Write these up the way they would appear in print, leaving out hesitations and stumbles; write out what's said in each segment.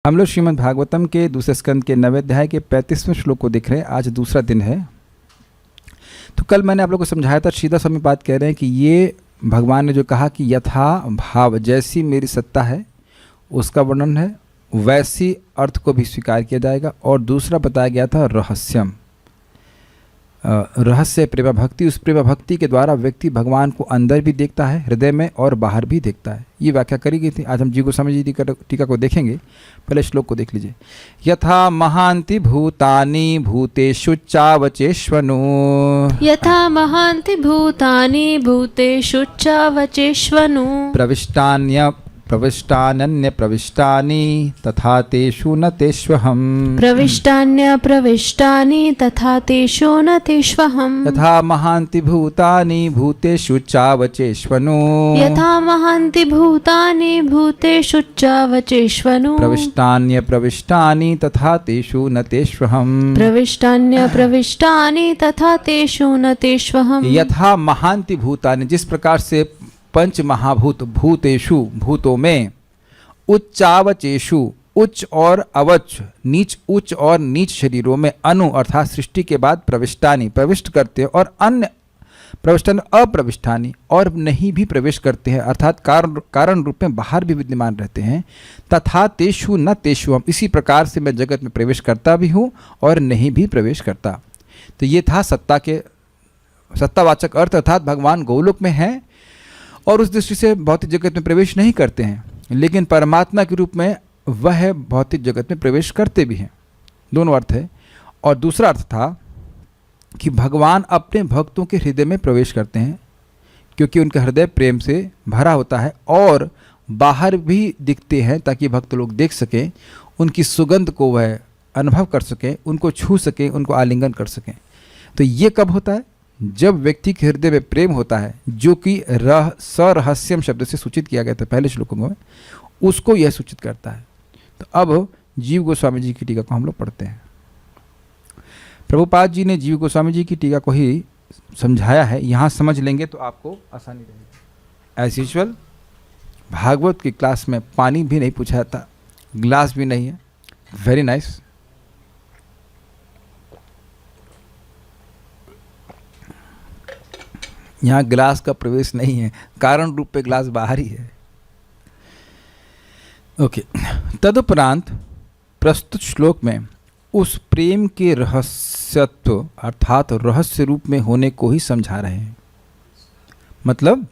हम लोग श्रीमद् भागवतम के दूसरे स्कंद के 9वें अध्याय के 35वें श्लोक को देख रहे हैं। आज दूसरा दिन है। तो कल मैंने आप लोग को समझाया था, सीधा स्वामी बात कह रहे हैं कि ये भगवान ने जो कहा कि यथा भाव, जैसी मेरी सत्ता है उसका वर्णन है, वैसी अर्थ को भी स्वीकार किया जाएगा। और दूसरा बताया गया था रहस्यम, रहस्य प्रेमा भक्ति। उस प्रेमा भक्ति के द्वारा व्यक्ति भगवान को अंदर भी देखता है, हृदय में, और बाहर भी देखता है। ये व्याख्या करी गई थी। आज हम जीव गोस्वामी जी टीका को देखेंगे। पहले श्लोक को देख लीजिए। यथा महांति भूतानि भूतेषु चावचेष्वनु, यथा महांति भूतानि भूतेषु चावचेष्वनु, प्रविष्टान्य प्रविष्टानि तथा तेषु न तेष्वहम्, प्रविष्टान्य प्रविष्टानि तथा तेषु न तेष्वहम्। यथा महांति भूतानि भूतेषु चावचेष्वनु, यथा महांति भूतानि भूतेषु चावचेष्वनु, प्रविष्टान्य प्रविष्टानि तथा तेषु न तेष्वहम्, प्रविष्टान्य प्रविष्टानि तथा तेषु न तेष्वहम्। यथा महांति भूतानि, जिस प्रकार से पंच महाभूत भूतेषु, भूतों में, उच्चावचेषु, उच्च और अवच, नीच, उच्च और नीच शरीरों में, अनु अर्थात सृष्टि के बाद, प्रविष्टानि प्रविष्ट करते हैं, और अन्य प्रविष्टानि अप्रविष्टानि, और नहीं भी प्रवेश करते हैं, अर्थात कारण रूप में बाहर भी विद्यमान रहते हैं। तथा तेषु न तेषु हम, इसी प्रकार से मैं जगत में प्रवेश करता भी हूँ और नहीं भी प्रवेश करता। तो ये था सत्तावाचक अर्थ, अर्थात भगवान गोलोक में है और उस दृष्टि से भौतिक जगत में प्रवेश नहीं करते हैं, लेकिन परमात्मा के रूप में वह भौतिक जगत में प्रवेश करते भी हैं। दोनों अर्थ है। और दूसरा अर्थ था कि भगवान अपने भक्तों के हृदय में प्रवेश करते हैं, क्योंकि उनका हृदय प्रेम से भरा होता है, और बाहर भी दिखते हैं ताकि भक्त लोग देख सकें, उनकी सुगंध को वह अनुभव कर सकें, उनको छू सकें, उनको आलिंगन कर सकें। तो ये कब होता है? जब व्यक्ति के हृदय में प्रेम होता है, जो कि सरहस्यम शब्द से सूचित किया गया था पहले श्लोकों में, उसको यह सूचित करता है। तो अब जीव गोस्वामी जी की टीका को हम लोग पढ़ते हैं। प्रभुपाद जी ने जीव गोस्वामी जी की टीका को ही समझाया है। यहाँ समझ लेंगे तो आपको आसानी रहेगी। एज यूजुअल भागवत की क्लास में पानी भी नहीं पूछा था, ग्लास भी नहीं है। Very nice. यहाँ गिलास का प्रवेश नहीं है, कारण रूप पे गिलास बाहर ही है। ओके। तदुपरांत प्रस्तुत श्लोक में उस प्रेम के रहस्यत्व अर्थात रहस्य रूप में होने को ही समझा रहे हैं। मतलब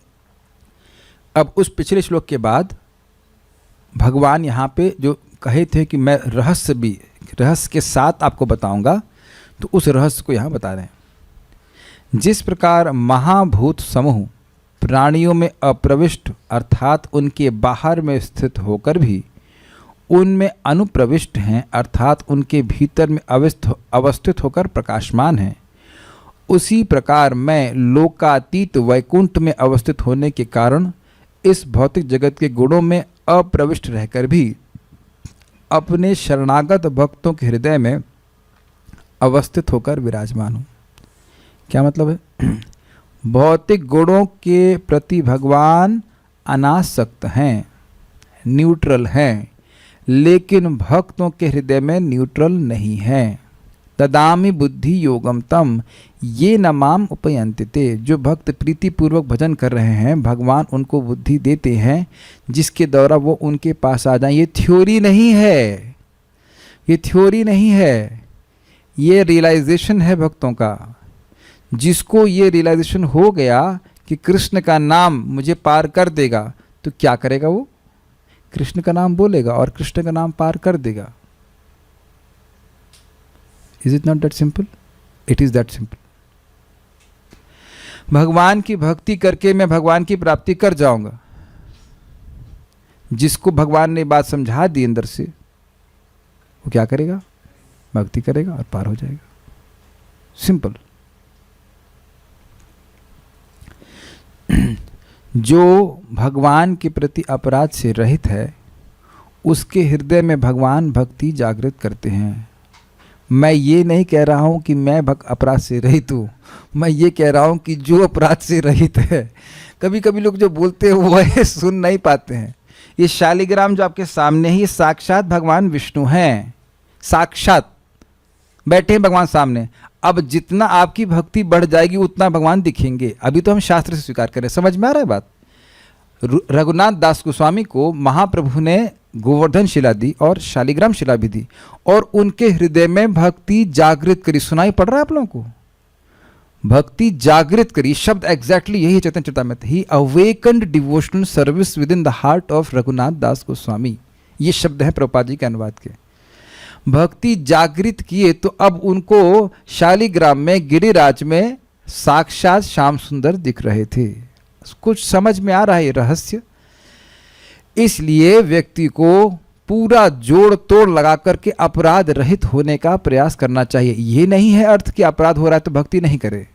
अब उस पिछले श्लोक के बाद भगवान यहाँ पे जो कहे थे कि मैं रहस्य के साथ आपको बताऊंगा, तो उस रहस्य को यहाँ बता रहे हैं। जिस प्रकार महाभूत समूह प्राणियों में अप्रविष्ट अर्थात उनके बाहर में स्थित होकर भी उनमें अनुप्रविष्ट हैं, अर्थात उनके भीतर में अवस्थित होकर प्रकाशमान हैं, उसी प्रकार मैं लोकातीत वैकुंठ में अवस्थित होने के कारण इस भौतिक जगत के गुणों में अप्रविष्ट रहकर भी अपने शरणागत भक्तों के हृदय में अवस्थित होकर विराजमान हूँ। क्या मतलब है? भौतिक गुणों के प्रति भगवान अनासक्त हैं, न्यूट्रल हैं, लेकिन भक्तों के हृदय में न्यूट्रल नहीं है। ददामि बुद्धि योगम तम ये न माम उपयंतिते। जो भक्त प्रीतिपूर्वक भजन कर रहे हैं, भगवान उनको बुद्धि देते हैं जिसके द्वारा वो उनके पास आ जाएं। ये थ्योरी नहीं है, ये थ्योरी नहीं है, ये रियलाइजेशन है भक्तों का। जिसको ये रियलाइजेशन हो गया कि कृष्ण का नाम मुझे पार कर देगा, तो क्या करेगा? वो कृष्ण का नाम बोलेगा और कृष्ण का नाम पार कर देगा। Is it not that simple? It is that simple. भगवान की भक्ति करके मैं भगवान की प्राप्ति कर जाऊंगा। जिसको भगवान ने बात समझा दी अंदर से, वो क्या करेगा? भक्ति करेगा और पार हो जाएगा। सिंपल। जो भगवान के प्रति अपराध से रहित है, उसके हृदय में भगवान भक्ति जागृत करते हैं। मैं ये नहीं कह रहा हूँ कि मैं अपराध से रहित हूँ, मैं ये कह रहा हूँ कि जो अपराध से रहित है। कभी कभी लोग जो बोलते हैं वो सुन नहीं पाते हैं, ये शालिग्राम जो आपके सामने ही, ये साक्षात भगवान विष्णु हैं, साक्षात बैठे हैं भगवान सामने। अब जितना आपकी भक्ति बढ़ जाएगी उतना भगवान दिखेंगे। अभी तो हम शास्त्र से स्वीकार करें, समझ में आ रहा है बात। रघुनाथ दास गोस्वामी को महाप्रभु ने गोवर्धन शिला दी और शालिग्राम शिला भी दी, और उनके हृदय में भक्ति जागृत करी। सुनाई पड़ रहा है आप लोगों को? भक्ति जागृत करी, शब्द एग्जैक्टली यही Chaitanya Charitamrita. He awakened devotional service within the heart of Raghunath Das Goswami, ये शब्द है प्रभुपाद जी के अनुवाद के। भक्ति जागृत किए तो अब उनको शालिग्राम में, गिरिराज में साक्षात श्याम सुंदर दिख रहे थे। कुछ समझ में आ रहा है ये रहस्य? इसलिए व्यक्ति को पूरा जोड़ तोड़ लगा करके अपराध रहित होने का प्रयास करना चाहिए। ये नहीं है अर्थ कि अपराध हो रहा है तो भक्ति नहीं करे,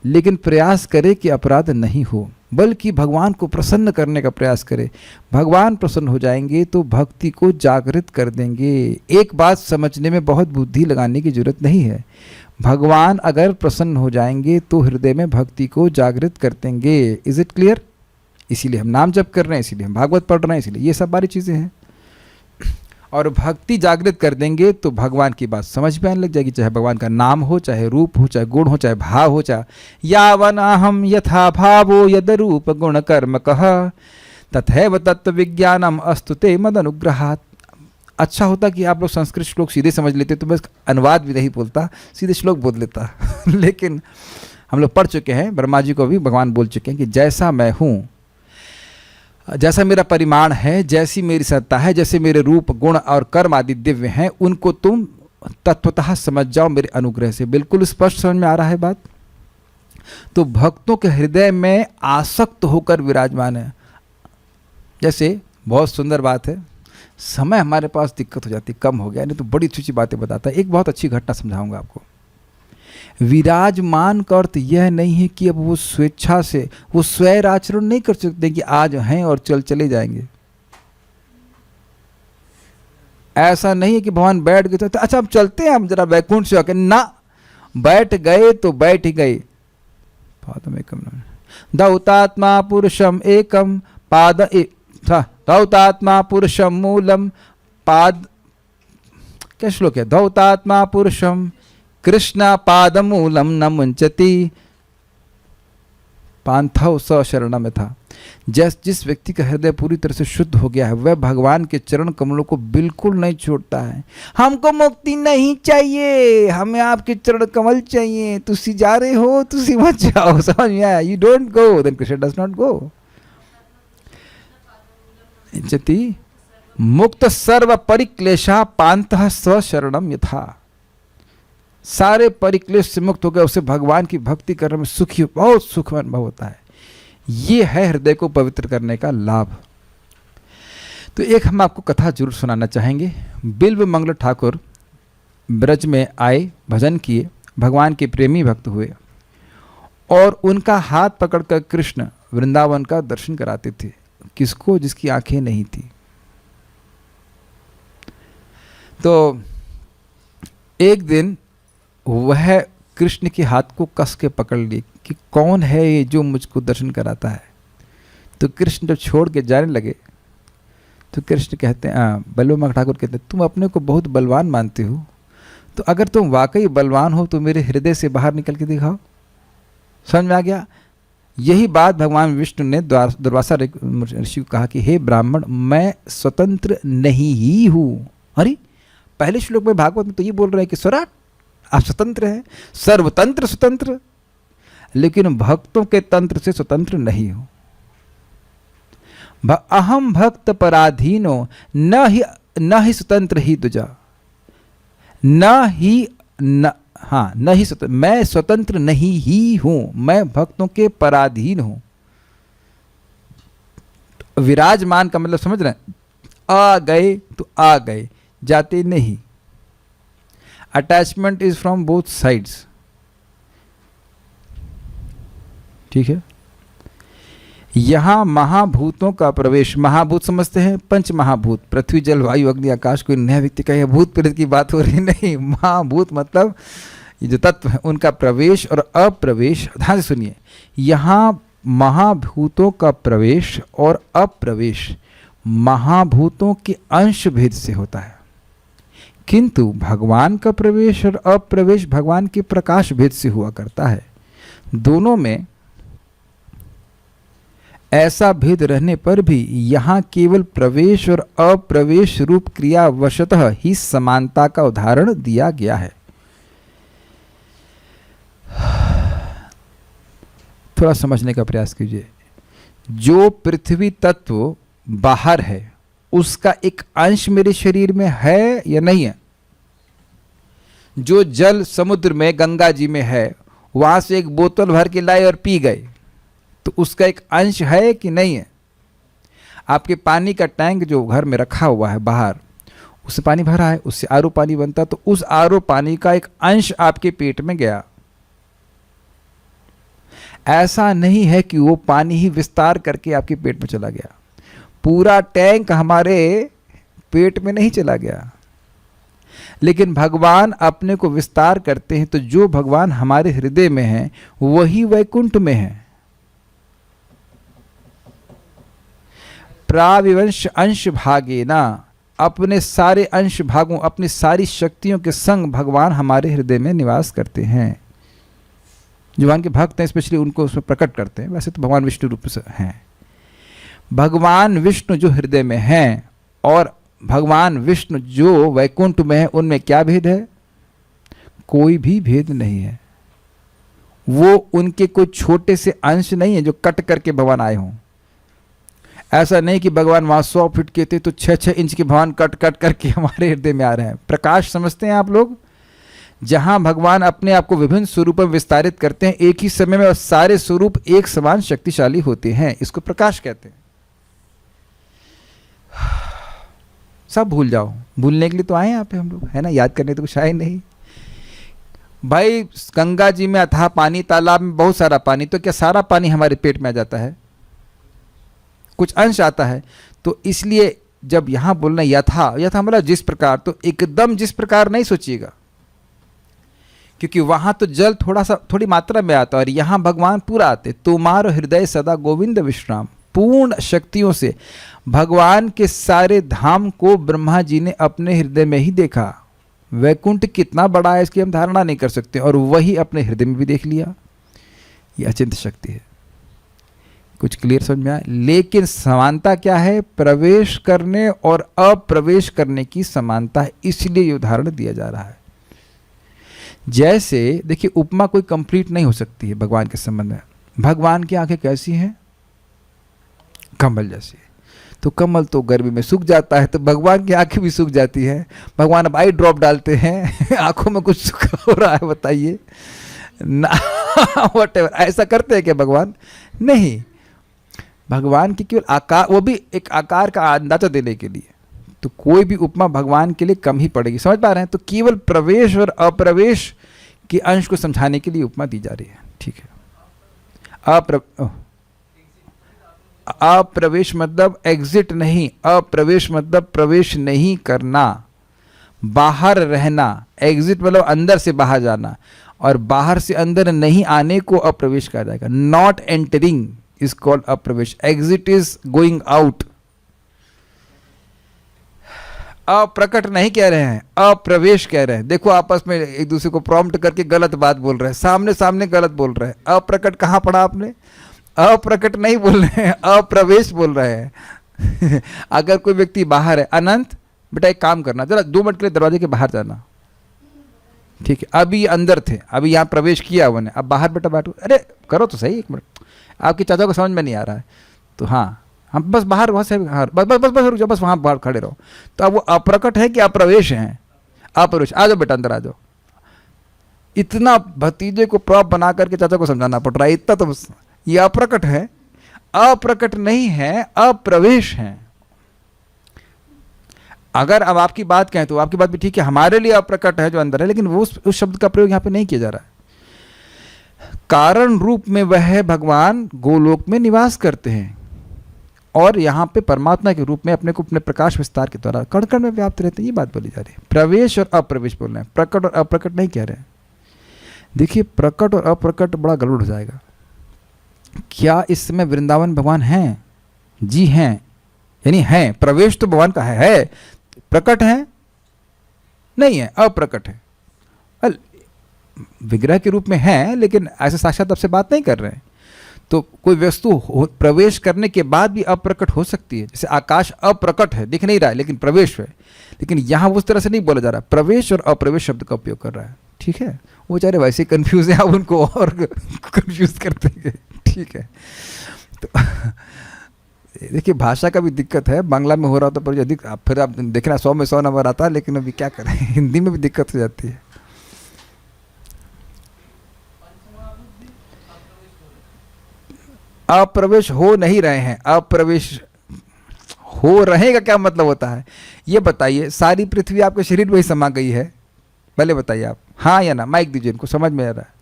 लेकिन प्रयास करे कि अपराध नहीं हो, बल्कि भगवान को प्रसन्न करने का प्रयास करे। भगवान प्रसन्न हो जाएंगे तो भक्ति को जागृत कर देंगे। एक बात समझने में बहुत बुद्धि लगाने की जरूरत नहीं है। भगवान अगर प्रसन्न हो जाएंगे तो हृदय में भक्ति को जागृत कर देंगे। Is it clear? इसीलिए हम नाम जप कर रहे हैं, इसीलिए हम भागवत पढ़ रहे हैं, इसीलिए ये सब बारी चीज़ें हैं। और भक्ति जागृत कर देंगे तो भगवान की बात समझ में आने लग जाएगी, चाहे भगवान का नाम हो, चाहे रूप हो, चाहे गुण हो, चाहे भाव हो, चाहे यावन अहम यथा भावो यद रूप गुण कर्म कह तथैव तत्व विज्ञानम अस्तुते मद अनुग्रहात्। अच्छा होता कि आप लोग संस्कृत श्लोक सीधे समझ लेते तो बस अनुवाद भी नहीं बोलता, सीधे श्लोक बोल लेता। लेकिन हम लोग पढ़ चुके हैं, ब्रह्मा जी को भी भगवान बोल चुके हैं कि जैसा मैं हूँ, जैसा मेरा परिमाण है, जैसी मेरी सत्ता है, जैसे मेरे रूप गुण और कर्म आदि दिव्य हैं, उनको तुम तत्वतः समझ जाओ मेरे अनुग्रह से। बिल्कुल स्पष्ट समझ में आ रहा है बात? तो भक्तों के हृदय में आसक्त होकर विराजमान है। जैसे बहुत सुंदर बात है, समय हमारे पास दिक्कत हो जाती, कम हो गया, नहीं तो बड़ी अच्छी बातें बताता है। एक बहुत अच्छी घटना समझाऊंगा आपको। विराजमान का अर्थ यह नहीं है कि अब वो स्वेच्छा से, वो स्वैर आचरण नहीं कर सकते कि आज हैं और चले जाएंगे। ऐसा नहीं है कि भगवान बैठ गए तो अच्छा अब चलते हैं, हम जरा वैकुंठ से आके, ना, बैठ गए तो बैठ ही गए। दौतात्मा पुरुषम एकम पाद दौतात्मा पुरुषम मूलम पाद, क्या श्लोक है? दौतात्मा पुरुषम कृष्ण पादमूलम न मुंचति पांथव स शरण में था। जिस व्यक्ति का हृदय पूरी तरह से शुद्ध हो गया है वह भगवान के चरण कमलों को बिल्कुल नहीं छोड़ता है। हमको मुक्ति नहीं चाहिए, हमें आपके चरण कमल चाहिए। तुसी जा रहे हो, तुसी मत जाओ, समझ में आया? You don't go, then Krishna does not go. मुक्त सर्व परिक्लेशा पांतः स्व शरणम यथा। सारे परिक्लेश से मुक्त हो गए, उसे भगवान की भक्ति करने में सुखी, बहुत सुख अनुभव होता है। ये है हृदय को पवित्र करने का लाभ। तो एक हम आपको कथा जरूर सुनाना चाहेंगे। बिल्व मंगल ठाकुर ब्रज में आए, भजन किए, भगवान के प्रेमी भक्त हुए और उनका हाथ पकड़कर कृष्ण वृंदावन का दर्शन कराते थे। किसको? जिसकी आंखें नहीं थी। तो एक दिन वह कृष्ण के हाथ को कस के पकड़ ली कि कौन है ये जो मुझको दर्शन कराता है। तो कृष्ण जब छोड़ के जाने लगे तो कृष्ण कहते हैं, बलवंत ठाकुर कहते हैं, तुम अपने को बहुत बलवान मानते हो, तो अगर तुम वाकई बलवान हो तो मेरे हृदय से बाहर निकल के दिखाओ। समझ में आ गया? यही बात भगवान विष्णु ने दुर्वासा ऋषि को कहा कि हे ब्राह्मण, मैं स्वतंत्र नहीं ही हूँ। अरे पहले श्लोक में भागवत में तो ये बोल रहे हैं कि स्वराट आप स्वतंत्र हैं, सर्वतंत्र स्वतंत्र, लेकिन भक्तों के तंत्र से स्वतंत्र नहीं हो। अहम भक्त पराधीनो न ही स्वतंत्र ही दुजा, न ही स्वतंत्र, मैं स्वतंत्र नहीं ही हूं, मैं भक्तों के पराधीन हूं। विराजमान का मतलब समझ रहे हैं? आ गए तो आ गए, जाते नहीं। Attachment is from both sides. ठीक है? यहां महाभूतों का प्रवेश, महाभूत समझते हैं पंच महाभूत, पृथ्वी जल वायु अग्नि आकाश। कोई नया व्यक्ति का यह भूत प्रेत की बात हो रही नहीं। महाभूत मतलब ये जो तत्व है उनका प्रवेश और अप्रवेश। ध्यान से सुनिए, यहां महाभूतों का प्रवेश और अप्रवेश, महाभूतों के अंश भेद से होता है, किंतु भगवान का प्रवेश और अप्रवेश भगवान के प्रकाश भेद से हुआ करता है। दोनों में ऐसा भेद रहने पर भी यहाँ केवल प्रवेश और अप्रवेश रूप क्रिया वशतः ही समानता का उदाहरण दिया गया है। थोड़ा समझने का प्रयास कीजिए। जो पृथ्वी तत्व बाहर है उसका एक अंश मेरे शरीर में है या नहीं है? जो जल समुद्र में गंगा जी में है, वहां से एक बोतल भर के लाए और पी गए, तो उसका एक अंश है कि नहीं है? आपके पानी का टैंक जो घर में रखा हुआ है बाहर, उससे पानी भरा है, उससे आरओ पानी बनता, तो उस आरओ पानी का एक अंश आपके पेट में गया। ऐसा नहीं है कि वो पानी ही विस्तार करके आपके पेट में चला गया। पूरा टैंक हमारे पेट में नहीं चला गया, लेकिन भगवान अपने को विस्तार करते हैं, तो जो भगवान हमारे हृदय में है वही वैकुंठ में है। प्राविवंश अंश भागेना, अपने सारे अंश भागों, अपनी सारी शक्तियों के संग भगवान हमारे हृदय में निवास करते हैं। जो भगवान के भक्त हैं स्पेशली उनको उसमें प्रकट करते हैं। वैसे तो भगवान विष्णु रूप से हैं। भगवान विष्णु जो हृदय में हैं और भगवान विष्णु जो वैकुंठ में है, उनमें क्या भेद है? कोई भी भेद नहीं है। वो उनके कोई छोटे से अंश नहीं है जो कट करके भगवान आए हों। ऐसा नहीं कि भगवान वहां 100 फीट के थे तो 6-6 इंच के भगवान कट कट करके हमारे हृदय में आ रहे हैं। प्रकाश समझते हैं आप लोग? जहां भगवान अपने आप को विभिन्न स्वरूपों में विस्तारित करते हैं एक ही समय में, और सारे स्वरूप एक समान शक्तिशाली होते हैं, इसको प्रकाश कहते हैं। सब भूल जाओ, भूलने के लिए तो आए हैं यहाँ पे हम लोग, है ना? याद करने तो कुछ आए नहीं। भाई गंगा जी में अथाह पानी, तालाब में बहुत सारा पानी, तो क्या सारा पानी हमारे पेट में आ जाता है? कुछ अंश आता है। तो इसलिए जब यहां बोलना यथा, यथा मतलब जिस प्रकार, तो एकदम जिस प्रकार नहीं सोचिएगा, क्योंकि वहां तो जल थोड़ी मात्रा में आता है और यहां भगवान पूरा आते। तुम्हारो हृदय सदा गोविंद विश्राम, पूर्ण शक्तियों से भगवान के सारे धाम को ब्रह्मा जी ने अपने हृदय में ही देखा। वैकुंठ कितना बड़ा है इसकी हम धारणा नहीं कर सकते, और वही अपने हृदय में भी देख लिया। यह अचिंत शक्ति है। कुछ क्लियर समझ में आया? लेकिन समानता क्या है? प्रवेश करने और अप्रवेश करने की समानता है, इसलिए ये उदाहरण दिया जा रहा है। जैसे देखिए, उपमा कोई कंप्लीट नहीं हो सकती है भगवान के संबंध में। भगवान की आंखें कैसी हैं? कमल जैसी। तो कमल तो गर्मी में सूख जाता है, तो भगवान की आंखें भी सूख जाती है। भगवान अब आई ड्रॉप डालते हैं आंखों में कुछ सूखा हो रहा है, बताइए ना व्हाटएवर, ऐसा करते हैं क्या भगवान? नहीं। भगवान की केवल आकार, वो भी एक आकार का अंदाजा देने के लिए। तो कोई भी उपमा भगवान के लिए कम ही पड़ेगी। समझ पा रहे हैं? तो केवल प्रवेश और अप्रवेश के अंश को समझाने के लिए उपमा दी जा रही है। ठीक है। अप्रवेश मतलब एग्जिट नहीं, अप्रवेश मतलब प्रवेश नहीं करना, बाहर रहना। एग्जिट मतलब अंदर से बाहर जाना, और बाहर से अंदर नहीं आने को अप्रवेश कहा जाएगा। नॉट एंटरिंग इज कॉल्ड अप्रवेश। Exit is going out. अप्रकट नहीं कह रहे हैं, अप्रवेश कह रहे हैं। देखो आपस में एक दूसरे को प्रॉम्प्ट करके गलत बात बोल रहे हैं, सामने सामने गलत बोल रहे हैं। अप्रकट कहाँ पढ़ा आपने? अप्रकट नहीं बोल रहे हैं, अप्रवेश बोल रहे हैं अगर कोई व्यक्ति बाहर है, अनंत बेटा एक काम करना, जरा 2 मिनट के लिए दरवाजे के बाहर जाना। ठीक है, अभी ये अंदर थे, अभी यहाँ प्रवेश किया उन्होंने, अब बाहर बेटा बैठो। अरे करो तो सही, 1 मिनट, आपके चाचा को समझ में नहीं आ रहा है तो हाँ, हम बस बाहर वहाँ से, हाँ बस बस बस बस रुक जाओ, बस वहाँ बाहर खड़े रहो। तो अब वो अप्रकट है कि अप्रवेश है? अप्रवेश। आ जाओ बेटा अंदर आ जाओ। इतना भतीजे को प्रॉप बना करके चाचा को समझाना पड़ रहा है, इतना तो ये अप्रकट है। अप्रकट नहीं है, अप्रवेश है। अगर अब आपकी बात कहें तो आपकी बात भी ठीक है, हमारे लिए अप्रकट है जो अंदर है, लेकिन वो उस शब्द का प्रयोग यहाँ पे नहीं किया जा रहा है। कारण रूप में वह भगवान गोलोक में निवास करते हैं और यहाँ पे परमात्मा के रूप में अपने को अपने प्रकाश विस्तार के द्वारा कण कण में व्याप्त रहते हैं। ये बात बोली जा रही है। प्रवेश और अप्रवेश बोल रहे हैं, प्रकट और अप्रकट नहीं कह रहे हैं। देखिए प्रकट और अप्रकट बड़ा गड़बड़ हो जाएगा। क्या इस समय वृंदावन भगवान हैं? जी हैं, यानी है, प्रवेश तो भगवान का है, प्रकट है नहीं है, अप्रकट है। विग्रह के रूप में है लेकिन ऐसे साक्षात आपसे बात नहीं कर रहे हैं। तो कोई वस्तु प्रवेश करने के बाद भी अप्रकट हो सकती है, जैसे आकाश अप्रकट है, दिख नहीं रहा है लेकिन प्रवेश है। लेकिन यहाँ उस तरह से नहीं बोला जा रहा, प्रवेश और अप्रवेश शब्द का उपयोग कर रहा है। ठीक है, वो बेचारे वैसे ही कंफ्यूज है, आप उनको और कंफ्यूज करते हैं। ठीक है, तो देखिए भाषा का भी दिक्कत है, बांग्ला में हो रहा था पर अधिक, फिर आप देखना 100 में 100 नंबर आता है, लेकिन अभी क्या करें, हिंदी में भी दिक्कत हो जाती है। अप्रवेश हो नहीं रहे हैं, अप्रवेश हो रहे का क्या मतलब होता है ये बताइए। सारी पृथ्वी आपके शरीर में ही समा गई है, पहले बताइए आप, हाँ या ना, माइक दीजिए, इनको समझ में आ रहा है।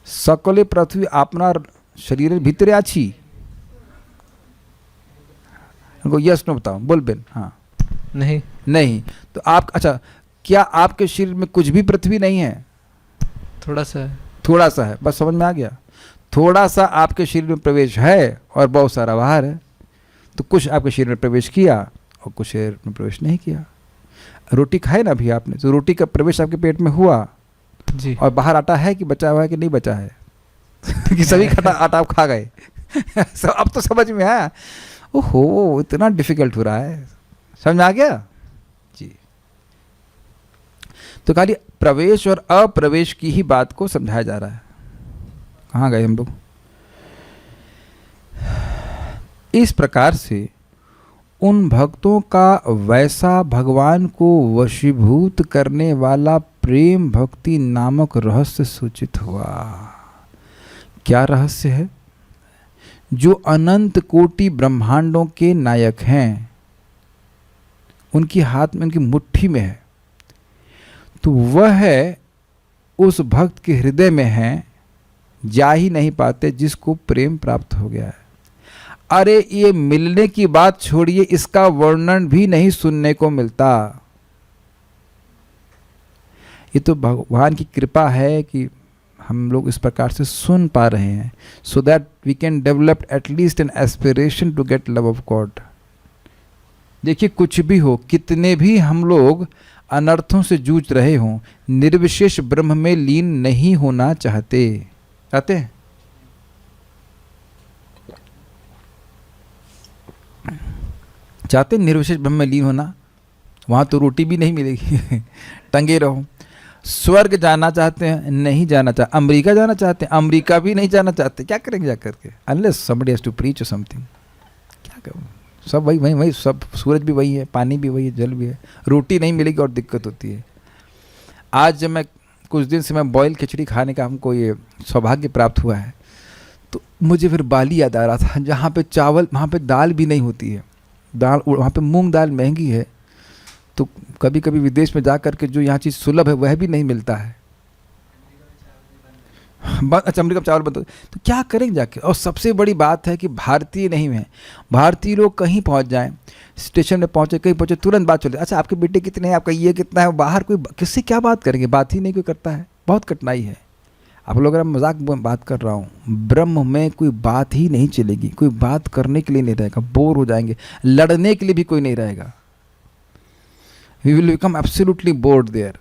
सकले पृथ्वी आपनार शरीर भीतरे आछी, इनको यस नो बताओ, बोलबेन हाँ नहीं नहीं। तो आप, अच्छा क्या आपके शरीर में कुछ भी पृथ्वी नहीं है? थोड़ा सा है। थोड़ा सा है, बस समझ में आ गया। थोड़ा सा आपके शरीर में प्रवेश है और बहुत सारा बाहर है। तो कुछ आपके शरीर में प्रवेश किया और कुछ शरीर में प्रवेश नहीं किया। रोटी खाई ना अभी आपने, तो रोटी का प्रवेश आपके पेट में हुआ जी। और बाहर आटा है कि बचा हुआ है कि नहीं बचा है? कि सभी खटा आटा आप खा गए? सब अब तो समझ में आया। ओहो, इतना डिफिकल्ट हो रहा है, समझ में आ गया जी। तो खाली प्रवेश और अप्रवेश की ही बात को समझाया जा रहा है। कहाँ गए हम लोग? इस प्रकार से उन भक्तों का वैसा भगवान को वशीभूत करने वाला प्रेम भक्ति नामक रहस्य सूचित हुआ। क्या रहस्य है? जो अनंत कोटि ब्रह्मांडों के नायक हैं, उनकी हाथ में, उनकी मुट्ठी में है। तो वह है उस भक्त के हृदय में है, जा ही नहीं पाते जिसको प्रेम प्राप्त हो गया है। अरे ये मिलने की बात छोड़िए, इसका वर्णन भी नहीं सुनने को मिलता। ये तो भगवान की कृपा है कि हम लोग इस प्रकार से सुन पा रहे हैं, so that we can develop at least an aspiration to get love of God. देखिए कुछ भी हो, कितने भी हम लोग अनर्थों से जूझ रहे हों, निर्विशेष ब्रह्म में लीन नहीं होना चाहते। चाहते हैं? चाहते निर्विशेष ब्रह्म में लीन होना? वहाँ तो रोटी भी नहीं मिलेगी, टंगे रहो। स्वर्ग जाना चाहते हैं? नहीं जाना चाहते। अमेरिका जाना चाहते हैं? अमेरिका भी नहीं जाना चाहते। क्या करेंगे जाकर के? Unless somebody has to preach or something। क्या करूँ, सब वही वही वही, सब सूरज भी वही है, पानी भी वही है, जल भी है, रोटी नहीं मिलेगी और दिक्कत होती है। आज जब मैं कुछ दिन से मैं बॉयल खिचड़ी खाने का हमको ये सौभाग्य प्राप्त हुआ है, तो मुझे फिर बाली याद आ रहा था, जहाँ पे चावल, वहाँ पे दाल भी नहीं होती है। दाल, वहाँ पे मूंग दाल महंगी है, तो कभी कभी विदेश में जा कर के जो यहाँ चीज़ सुलभ है वह भी नहीं मिलता है। अच्छा, अमेरिका में चावल बनता है, तो क्या करेंगे जाके? और सबसे बड़ी बात है कि भारतीय नहीं है। भारतीय लोग कहीं पहुँच जाएं, स्टेशन में पहुँचे, कहीं पहुँचे, तुरंत बात चले, अच्छा आपके बेटे कितने हैं, आपका ये कितना है। बाहर कोई किससे क्या बात करेंगे? बात ही नहीं कोई करता है, बहुत कठिनाई है। आप लोग, अगर मजाक बात कर रहा हूँ, ब्रह्म में कोई बात ही नहीं चलेगी, कोई बात करने के लिए नहीं रहेगा, बोर हो जाएंगे, लड़ने के लिए भी कोई नहीं रहेगा। We will become absolutely bored there।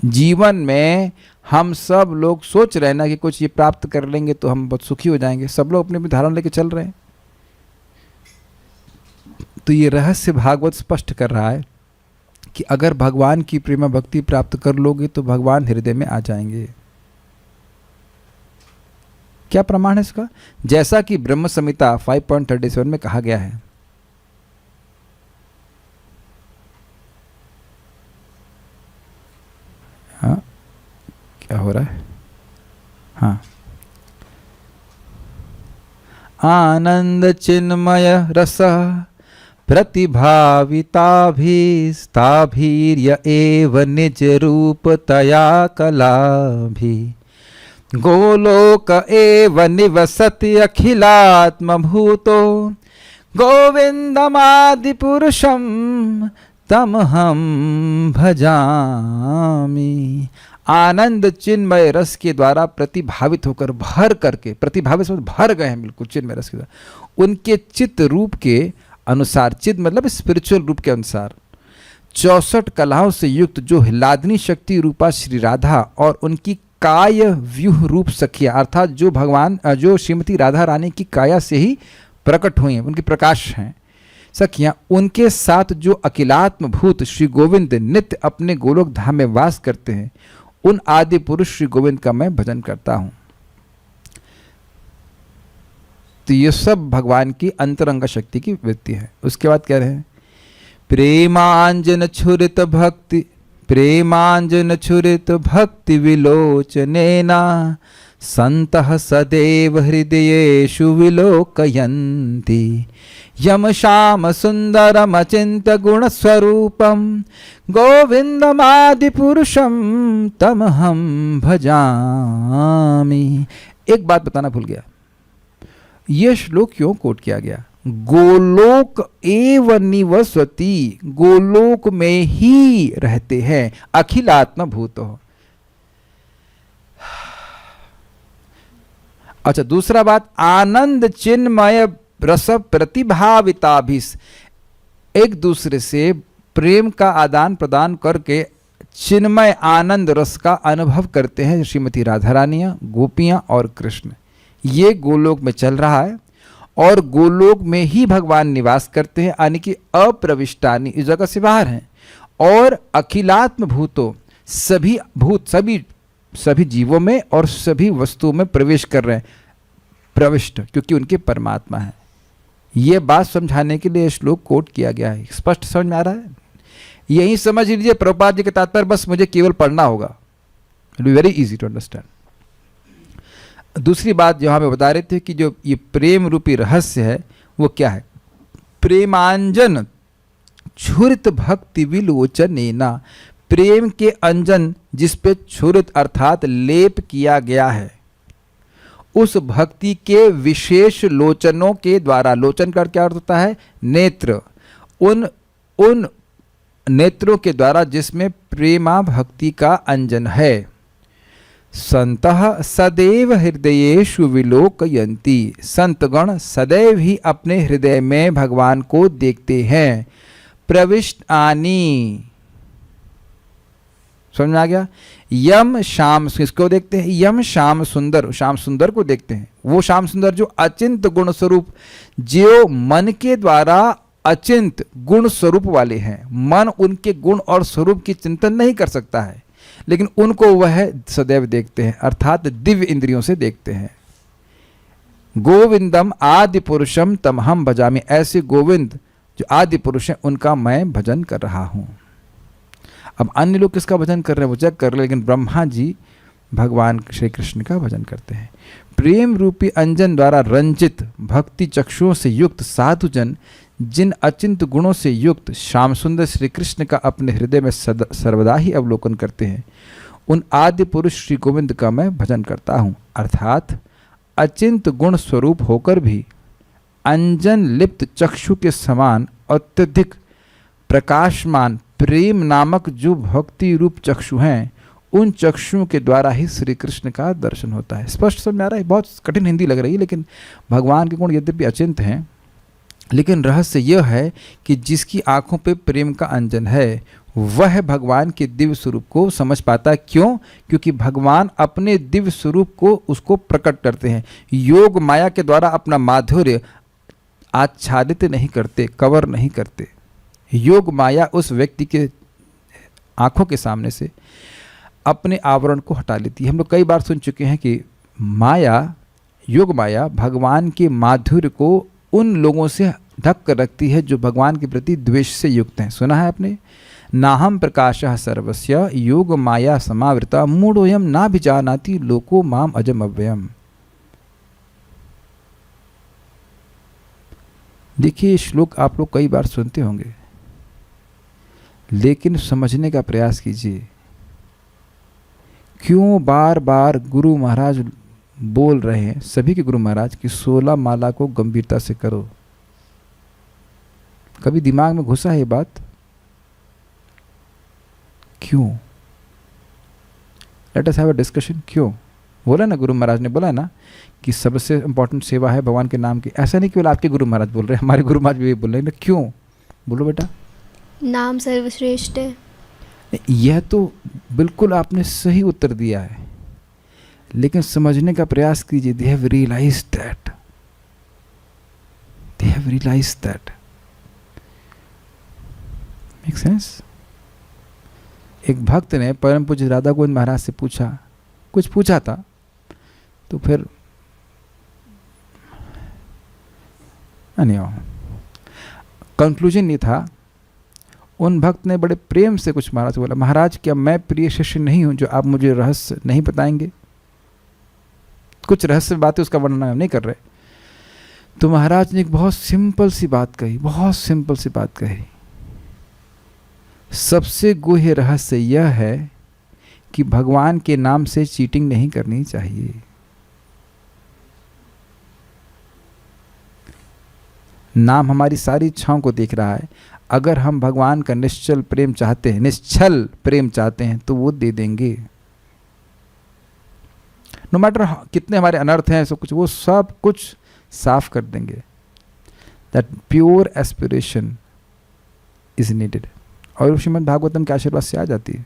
जीवन में हम सब लोग सोच रहे हैं ना कि कुछ ये प्राप्त कर लेंगे तो हम बहुत सुखी हो जाएंगे। सब लोग अपने अपने धारणा लेके चल रहे हैं। तो ये रहस्य भागवत स्पष्ट कर रहा है कि अगर भगवान की प्रेम भक्ति प्राप्त कर लोगे तो भगवान हृदय में आ जाएंगे। क्या प्रमाण है इसका? जैसा कि ब्रह्म संहिता 5.37 में कहा गया है। हाँ, क्या हो रहा है? हाँ, आनंद चिन्मय रस प्रतिभाविताभीस्ताभीर्य एव निज रूपतया कलाभि गोलोक एव निवसति अखिलात्मभूतो गोविंदमादिपुरुषं तमहं भजामि। आनंद चिन्मय रस के द्वारा प्रतिभावित होकर भर करके, प्रतिभावित मतलब भर गए हैं बिल्कुल चिन्मय रस के द्वारा, उनके चित्त रूप के अनुसार, चित्त मतलब स्पिरिचुअल रूप के अनुसार 64 कलाओं से युक्त जो हिलादनी शक्ति रूपा श्री राधा और उनकी काय व्यूह रूप सखिया, अर्थात जो भगवान जो श्रीमती राधा रानी की काया से ही प्रकट हुई हैं, उनकी प्रकाश हैं सखियां, उनके साथ जो अखिलात्म भूत श्री गोविंद नित्य अपने गोलोक धाम में वास करते हैं, उन आदि पुरुष श्री गोविंद का मैं भजन करता हूं। तो ये सब भगवान की अंतरंग शक्ति की वृत्ति है। उसके बाद कह रहे हैं प्रेमांजन छुरित भक्ति, प्रेमांजन छुरित भक्ति विलोचनेना संतः सदैव हृदयेषु विलोकयन्ति यम श्याम सुंदरम अचिंत्य गुण स्वरूपम गोविंदमादि पुरुषम तमहम भजामि। एक बात बताना भूल गया, यह श्लोक क्यों कोट किया गया? गोलोक एव निवसति, गोलोक में ही रहते हैं अखिलात्म भूतो। अच्छा, दूसरा बात, आनंद चिन्मय रस प्रतिभाविताभिस, एक दूसरे से प्रेम का आदान प्रदान करके चिन्मय आनंद रस का अनुभव करते हैं श्रीमती राधा रानियाँ, गोपियाँ और कृष्ण। ये गोलोक में चल रहा है और गोलोक में ही भगवान निवास करते हैं, यानी कि अप्रविष्टानि, इस जगह से बाहर हैं। और अखिलात्म भूतो, सभी भूत, सभी जीवों में और सभी वस्तुओं में प्रवेश कर रहे हैं, प्रविष्ट, क्योंकि उनके परमात्मा है। यह बात समझाने के लिए श्लोक कोट किया गया है। स्पष्ट समझ में आ रहा है? यही समझ लीजिए प्रभुपाद जी के तात्पर्य, बस मुझे केवल पढ़ना होगा, it be very easy to understand. दूसरी बात जो हमें बता रहे थे कि जो ये प्रेम रूपी रहस्य है वो क्या है? प्रेमांजन छुरित भक्ति विलोचनेना, प्रेम के अंजन जिस पे छुरित अर्थात लेप किया गया है, उस भक्ति के विशेष लोचनों के द्वारा, लोचन का क्या अर्थ होता है? नेत्र, उन नेत्रों के द्वारा जिसमें प्रेमा भक्ति का अंजन है। संतः सदैव हृदयेषु विलोकयन्ति, संतगण सदैव ही अपने हृदय में भगवान को देखते हैं। प्रविष्टानि, समझ में आ गया? यम श्याम, किसको देखते हैं? यम श्याम सुंदर, श्याम सुंदर को देखते हैं। वो श्याम सुंदर जो अचिंत गुण स्वरूप, जो मन के द्वारा अचिंत गुण स्वरूप वाले हैं। मन उनके गुण और स्वरूप की चिंतन नहीं कर सकता है, लेकिन उनको वह सदैव देखते हैं, अर्थात दिव्य इंद्रियों से देखते हैं। गोविंदम आदि पुरुषम तमहम भजामि, ऐसे गोविंद जो आदि पुरुष हैं उनका मैं भजन कर रहा हूं। अब अन्य लोग किसका भजन कर रहे हैं वो चेक कर रहे हैं, लेकिन ब्रह्मा जी भगवान श्री कृष्ण का भजन करते हैं। प्रेम रूपी अंजन द्वारा रंजित भक्ति चक्षुओं से युक्त साधुजन जिन अचिंत गुणों से युक्त श्याम सुंदर श्री कृष्ण का अपने हृदय में सर्वदा ही अवलोकन करते हैं, उन आदि पुरुष श्री गोविंद का मैं भजन करता हूँ। अर्थात अचिंत गुण स्वरूप होकर भी अंजन लिप्त चक्षु के समान अत्यधिक प्रकाशमान प्रेम नामक जो भक्ति रूप चक्षु हैं, उन चक्षुओं के द्वारा ही श्री कृष्ण का दर्शन होता है। स्पष्ट समझ में आ रहा है? बहुत कठिन हिंदी लग रही है, लेकिन भगवान के गुण यद्यपि अचिंत हैं, लेकिन रहस्य यह है कि जिसकी आंखों पे प्रेम का अंजन है वह भगवान के दिव्य स्वरूप को समझ पाता है। क्यों? क्योंकि भगवान अपने दिव्य स्वरूप को उसको प्रकट करते हैं। योग माया के द्वारा अपना माधुर्य आच्छादित नहीं करते, कवर नहीं करते। योग माया उस व्यक्ति के आंखों के सामने से अपने आवरण को हटा लेती है। हम लोग कई बार सुन चुके हैं कि माया, योग माया भगवान के माधुर्य को उन लोगों से ढक कर रखती है जो भगवान के प्रति द्वेष से युक्त हैं। सुना है आपने? नाहम प्रकाशः सर्वस्य योग माया समावृता मूढ़ोयम ना भिजानाति लोको माम अजम अव्ययम। देखिए, श्लोक आप लोग कई बार सुनते होंगे, लेकिन समझने का प्रयास कीजिए। क्यों बार बार गुरु महाराज बोल रहे हैं, सभी के गुरु महाराज, कि 16 माला को गंभीरता से करो? कभी दिमाग में घुसा है ये बात? क्यों? Let us have a discussion. क्यों बोला ना, गुरु महाराज ने बोला ना कि सबसे इम्पोर्टेंट सेवा है भगवान के नाम की। ऐसा नहीं केवल आपके गुरु महाराज बोल रहे हैं, हमारे गुरु महाराज भी बोल रहे हैं ना। क्यों बोलो बेटा? नाम सर्वश्रेष्ठ है। यह तो बिल्कुल आपने सही उत्तर दिया है, लेकिन समझने का प्रयास कीजिए। They have realised that, they have realised that. Make sense? एक भक्त ने परम पूज्य राधा गोविंद महाराज से पूछा, कुछ पूछा था, तो फिर कंक्लूजन नहीं था। उन भक्त ने बड़े प्रेम से कुछ महाराज से बोला, महाराज क्या मैं प्रिय शिष्य नहीं हूं जो आप मुझे रहस्य नहीं बताएंगे? कुछ रहस्य बातें, उसका वर्णन हम नहीं कर रहे। तो महाराज ने एक बहुत सिंपल सी बात कही, बहुत सिंपल सी बात कही। सबसे गुह्य रहस्य यह है कि भगवान के नाम से चीटिंग नहीं करनी चाहिए। नाम हमारी सारी इच्छाओं को देख रहा है। अगर हम भगवान का निश्चल प्रेम चाहते हैं, निश्चल प्रेम चाहते हैं, तो वो दे देंगे। नो मैटर कितने हमारे अनर्थ हैं, सब कुछ, वो सब कुछ साफ कर देंगे। That pure aspiration is needed. और श्रीमद् भागवतम के आशीर्वाद से आ जाती है।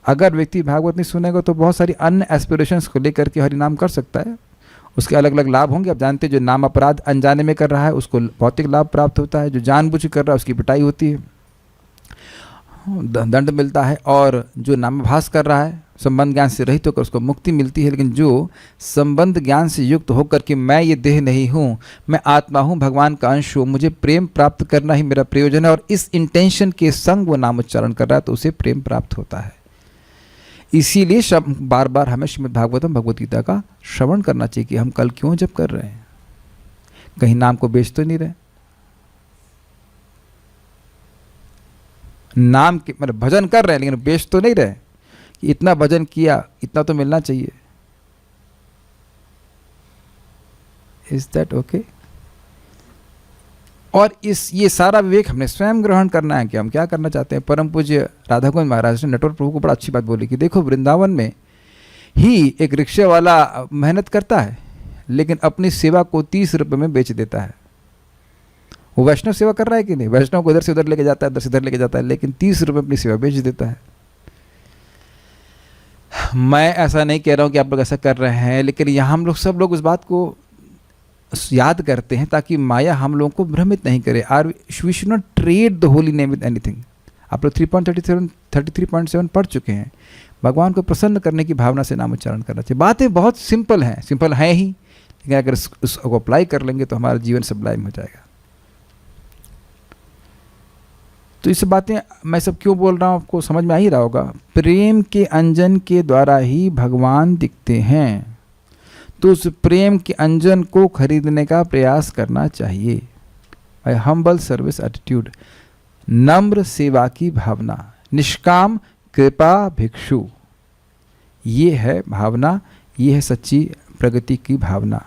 अगर व्यक्ति भागवत नहीं सुनेगा तो बहुत सारी अन्य एस्पिरेशंस को लेकर के हरिनाम कर सकता है। उसके अलग अलग लाभ होंगे। आप जानते हैं जो नाम अपराध अनजाने में कर रहा है उसको भौतिक लाभ प्राप्त होता है, जो जानबूझ कर रहा है उसकी पिटाई होती है, दंड मिलता है, और जो नामाभास कर रहा है संबंध ज्ञान से रहित होकर उसको मुक्ति मिलती है। लेकिन जो संबंध ज्ञान से युक्त होकर के मैं ये देह नहीं हूँ, मैं आत्मा हूँ, भगवान का अंश हूँ, मुझे प्रेम प्राप्त करना ही मेरा प्रयोजन है, और इस इंटेंशन के संग वो नाम उच्चारण कर रहा है, तो उसे प्रेम प्राप्त होता है। इसीलिए बार बार हमें श्रीमद् भागवतम भगवद गीता का श्रवण करना चाहिए कि हम कल क्यों जप कर रहे हैं, कहीं नाम को बेच तो नहीं रहे। नाम के मतलब भजन कर रहे हैं लेकिन बेच तो नहीं रहे कि इतना भजन किया, इतना तो मिलना चाहिए। Is that okay? और ये सारा विवेक हमने स्वयं ग्रहण करना है कि हम क्या करना चाहते हैं। परम पूज्य राधा गोविंद महाराज ने नटवर प्रभु को बड़ा अच्छी बात बोली कि देखो, वृंदावन में ही एक रिक्शे वाला मेहनत करता है लेकिन अपनी सेवा को 30 रुपये में बेच देता है। वो वैष्णव सेवा कर रहा है कि नहीं? वैष्णव को इधर से उधर लेके जाता है, इधर से इधर लेके जाता है, लेकिन 30 रुपये अपनी सेवा बेच देता है। मैं ऐसा नहीं कह रहा हूँ कि आप लोग ऐसा कर रहे हैं, लेकिन यहाँ हम लोग सब लोग उस बात को याद करते हैं ताकि माया हम लोगों को भ्रमित नहीं करे। Are we should not trade the holy name with anything. आप लोग 33.7 पढ़ चुके हैं। भगवान को प्रसन्न करने की भावना से नाम उच्चारण करना चाहिए। बातें बहुत सिंपल हैं, सिंपल हैं ही, लेकिन अगर उसको अप्लाई कर लेंगे तो हमारा जीवन सबलाइम हो जाएगा। तो इस बातें मैं सब क्यों बोल रहा हूँ आपको समझ में आ ही रहा होगा। प्रेम के अंजन के द्वारा ही भगवान दिखते हैं, तो उस प्रेम के अंजन को खरीदने का प्रयास करना चाहिए। बाय हम्बल सर्विस एटीट्यूड, नम्र सेवा की भावना, निष्काम कृपा भिक्षु, ये है भावना, ये है सच्ची प्रगति की भावना।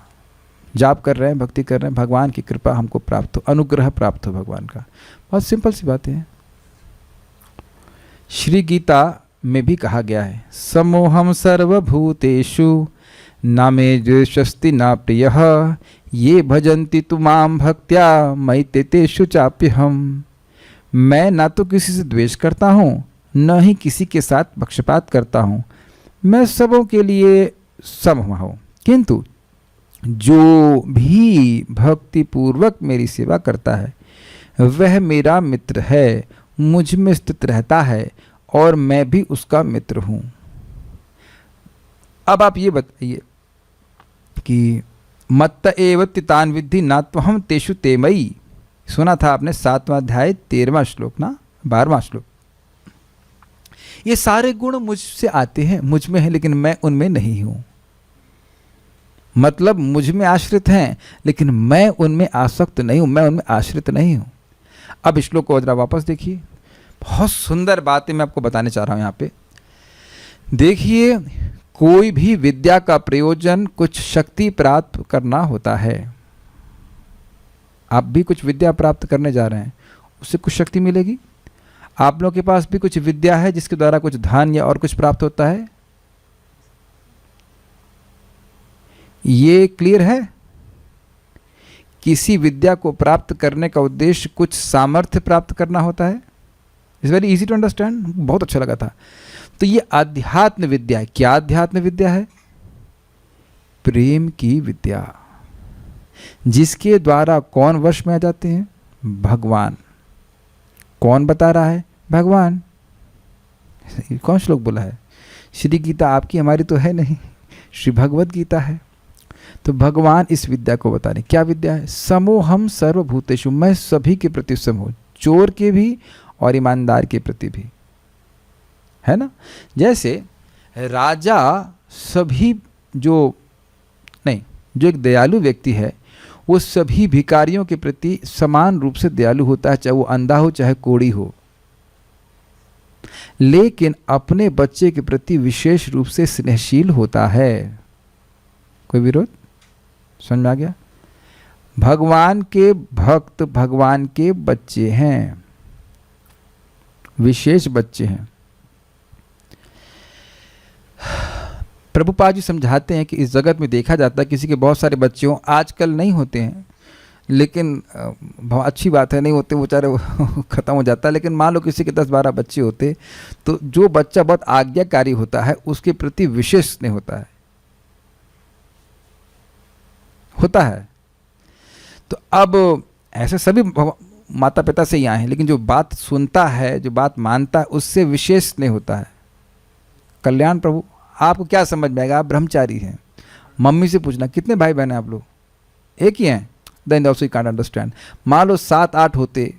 जाप कर रहे हैं, भक्ति कर रहे हैं, भगवान की कृपा हमको प्राप्त हो, अनुग्रह प्राप्त हो भगवान का। बहुत सिंपल सी बातें हैं। श्री गीता में भी कहा गया है, समोहम सर्वभूतेषु न मे द्वेषस्ति न प्रियः ये भजन्ति तु मां भक्त्या मयि तेषु चाप्यहम्। मैं ना तो किसी से द्वेष करता हूँ, न ही किसी के साथ पक्षपात करता हूँ, मैं सबों के लिए सम हुआ हूँ, किंतु जो भी भक्ति पूर्वक मेरी सेवा करता है वह मेरा मित्र है, मुझ में स्थित रहता है और मैं भी उसका मित्र हूँ। अब आप ये बताइए कि मत्त एव तितान विद्धि नात्वहम तेषु ते मयि। सुना था आपने 7वां अध्याय 13वां श्लोक ना, 12वां श्लोक। ये सारे गुण मुझसे आते हैं, मुझ में है, लेकिन मैं उनमें नहीं हूं। मतलब मुझ में आश्रित हैं लेकिन मैं उनमें आसक्त नहीं हूं, मैं उनमें आश्रित नहीं हूं। अब श्लोक को जरा वापस देखिए, बहुत सुंदर बातें मैं आपको बताने चाह रहा हूं। यहाँ पे देखिए, कोई भी विद्या का प्रयोजन कुछ शक्ति प्राप्त करना होता है। आप भी कुछ विद्या प्राप्त करने जा रहे हैं, उससे कुछ शक्ति मिलेगी। आप लोगों के पास भी कुछ विद्या है जिसके द्वारा कुछ धन या और कुछ प्राप्त होता है, ये क्लियर है? किसी विद्या को प्राप्त करने का उद्देश्य कुछ सामर्थ्य प्राप्त करना होता है। It's very easy to understand, बहुत अच्छा लगा था। तो ये आध्यात्म विद्या है। क्या आध्यात्म विद्या है? प्रेम की विद्या, जिसके द्वारा कौन वश में आ जाते हैं? भगवान। कौन बता रहा है? भगवान। कौन श्लोक बोला है? श्री गीता आपकी हमारी तो है नहीं, श्री भगवत गीता है। तो भगवान इस विद्या को बता रहे। क्या विद्या है? समोहम सर्वभूतेषु, मैं सभी के प्रति सम हूं, चोर के भी और ईमानदार के प्रति भी, है ना। जैसे राजा सभी जो एक दयालु व्यक्ति है वो सभी भिखारियों के प्रति समान रूप से दयालु होता है, चाहे वो अंधा हो चाहे कोढ़ी हो, लेकिन अपने बच्चे के प्रति विशेष रूप से स्नेहशील होता है। कोई विरोध? समझ में आ गया? भगवान के भक्त भगवान के बच्चे हैं, विशेष बच्चे हैं। प्रभुपाद जी समझाते हैं कि इस जगत में देखा जाता है किसी के बहुत सारे बच्चे हों, आजकल नहीं होते हैं, लेकिन अच्छी बात है, नहीं होते वो बेचारे ख़त्म हो जाता है। लेकिन मान लो किसी के 10-12 बच्चे होते, तो जो बच्चा बहुत आज्ञाकारी होता है उसके प्रति विशेष स्नेह होता है। तो अब ऐसे सभी माता पिता से ही आए हैं, लेकिन जो बात सुनता है, जो बात मानता है, उससे विशेष स्नेह होता है। कल्याण प्रभु, आपको क्या समझ में आएगा? आप ब्रह्मचारी हैं, मम्मी से पूछना कितने भाई बहन हैं आप लोग? एक ही हैं? Then also you can't understand. मान लो 7-8 होते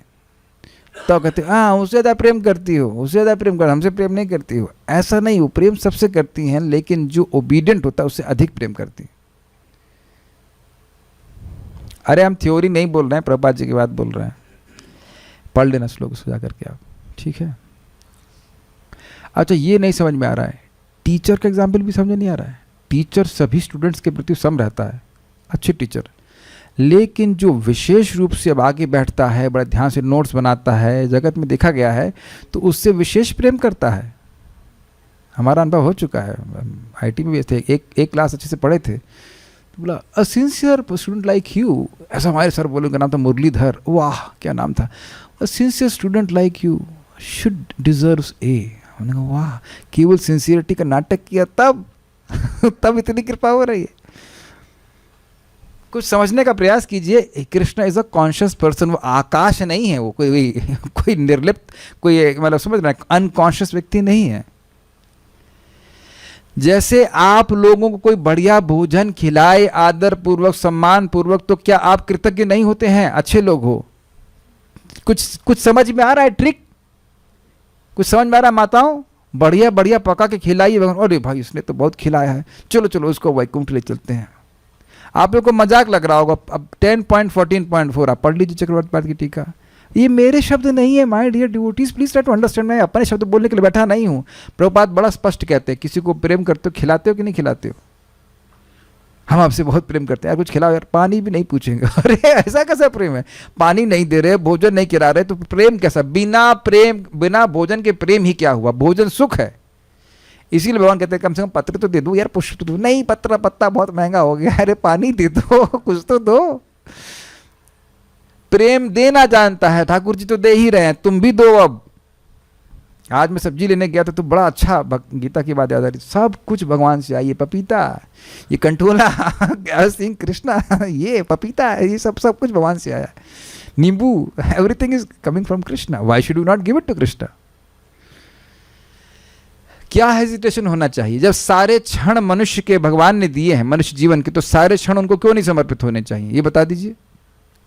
तो कहते हाँ उससे ज़्यादा प्रेम करती हो, उससे ज़्यादा प्रेम कर, हमसे प्रेम नहीं करती हो। ऐसा नहीं, वो प्रेम सबसे करती हैं, लेकिन जो ओबीडियंट होता है उससे अधिक प्रेम करती है। अरे हम थ्योरी नहीं बोल रहे हैं, प्रभुपाद जी की बात बोल रहे हैं। पढ़ लेना श्लोक सुझा करके आप, ठीक है। अच्छा, ये नहीं समझ में आ रहा है, टीचर का एग्जाम्पल भी समझ नहीं आ रहा है। टीचर सभी स्टूडेंट्स के प्रति सम रहता है, अच्छे टीचर, लेकिन जो विशेष रूप से अब आगे बैठता है, बड़ा ध्यान से नोट्स बनाता है, जगत में देखा गया है, तो उससे विशेष प्रेम करता है। हमारा अनुभव हो चुका है, आईटी में भी थे, एक क्लास अच्छे से पढ़े थे, तो बोला अ सिंसियर स्टूडेंट लाइक यू, ऐसा हमारे सर बोले, उनका नाम था मुरलीधर, वाह क्या नाम था, a sincere student like you should deserves a. हमने कहा वाह, केवल सिंसियरिटी का नाटक किया तब तब इतनी कृपा हो रही है। कुछ समझने का प्रयास कीजिए। Krishna is a conscious person, वो आकाश नहीं है, वो कोई निर्लिप्त, कोई मतलब समझ रहे हैं, अनकॉन्शियस व्यक्ति नहीं है। जैसे आप लोगों को कोई बढ़िया भोजन खिलाए आदर पूर्वक सम्मान पूर्वक, तो क्या आप कृतज्ञ नहीं होते हैं? अच्छे लोग हो। कुछ समझ में आ रहा है ट्रिक? कुछ समझ में आ रहा है? माताओं बढ़िया बढ़िया पका के खिलाइए, अरे भाई इसने तो बहुत खिलाया है, चलो चलो उसको वैकुंठ ले चलते हैं। आप लोग को मजाक लग रहा होगा। अब 10.14.4 आप पढ़ लीजिए चक्रवर्ती पाद की टीका। ये मेरे शब्द नहीं है, my dear devotees please try to understand. मैं अपने शब्द बोलने के लिए बैठा नहीं हूँ। प्रभुपाद बड़ा स्पष्ट कहते हैं, किसी को प्रेम करते हो, खिलाते हो कि नहीं खिलाते हो? हम आपसे बहुत प्रेम करते हैं यार, कुछ खिलाओ यार, पानी भी नहीं पूछेंगे। अरे ऐसा कैसा प्रेम है? पानी नहीं दे रहे, भोजन नहीं खिला रहे, तो प्रेम कैसा? बिना प्रेम, बिना भोजन के प्रेम ही क्या हुआ? भोजन सुख है। इसीलिए भगवान कहते हैं कम से कम पत्र तो दे दो यार, पुष्प तो दो। नहीं, पत्र पत्ता बहुत महंगा हो गया। अरे पानी दे दो, कुछ तो दो। प्रेम देना जानता है ठाकुर जी, तो दे ही रहे हैं, तुम भी दो। अब आज मैं सब्जी लेने गया था तो बड़ा अच्छा गीता की बात याद आ रही। सब कुछ भगवान से आई, ये पपीता, ये कंटोला, सिंह कृष्णा, ये पपीता, ये सब कुछ भगवान से आया। नींबू, everything is coming from Krishna. Why should you not give it to Krishna? क्या हेजिटेशन होना चाहिए? जब सारे क्षण मनुष्य के भगवान ने दिए हैं, मनुष्य जीवन के, तो सारे क्षण उनको क्यों नहीं समर्पित होने चाहिए? ये बता दीजिए।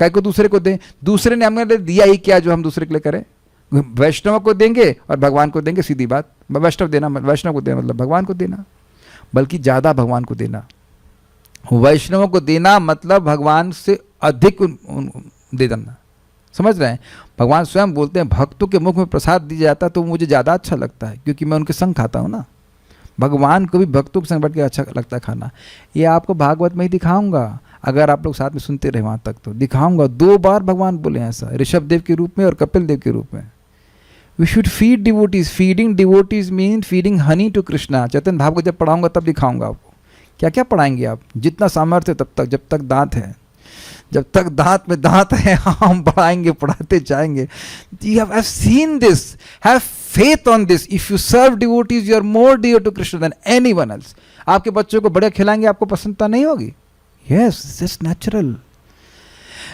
काय को दूसरे को दें? दूसरे ने हमें दिया ही क्या जो हम दूसरे के लिए करें? वैष्णव को देंगे और भगवान को देंगे, सीधी बात। वैष्णव को देना मतलब भगवान को देना, बल्कि ज़्यादा भगवान को देना। वैष्णवों को देना मतलब भगवान से अधिक दे देना। समझ रहे हैं? भगवान स्वयं बोलते हैं भक्तों के मुख में प्रसाद दिया जाता है तो मुझे ज़्यादा अच्छा लगता है, क्योंकि मैं उनके संग खाता हूँ ना। भगवान को भी भक्तों के संग बैठ के अच्छा लगता है खाना। ये आपको भागवत में ही दिखाऊंगा, अगर आप लोग साथ में सुनते रहे वहाँ तक तो दिखाऊंगा। 2 बार भगवान बोले ऐसा, ऋषभ देव के रूप में और कपिल देव के रूप में। We should feed devotees. Feeding devotees mean feeding honey to Krishna. Chaitanya Bhagavata जब पढ़ाऊंगा तब दिखाऊंगा आपको क्या क्या पढ़ाएंगे आप? जितना सामर्थ्य तब तक, जब तक दांत है, जब तक दांत में दांत है हम पढ़ाएंगे, पढ़ाते जाएंगे. You have seen this. Have faith on this. If you serve devotees, you are more dear to Krishna than anyone else. आपके बच्चों को बड़े खिलाएंगे, आपको प्रसन्नता नहीं होगी? Yes, this is natural.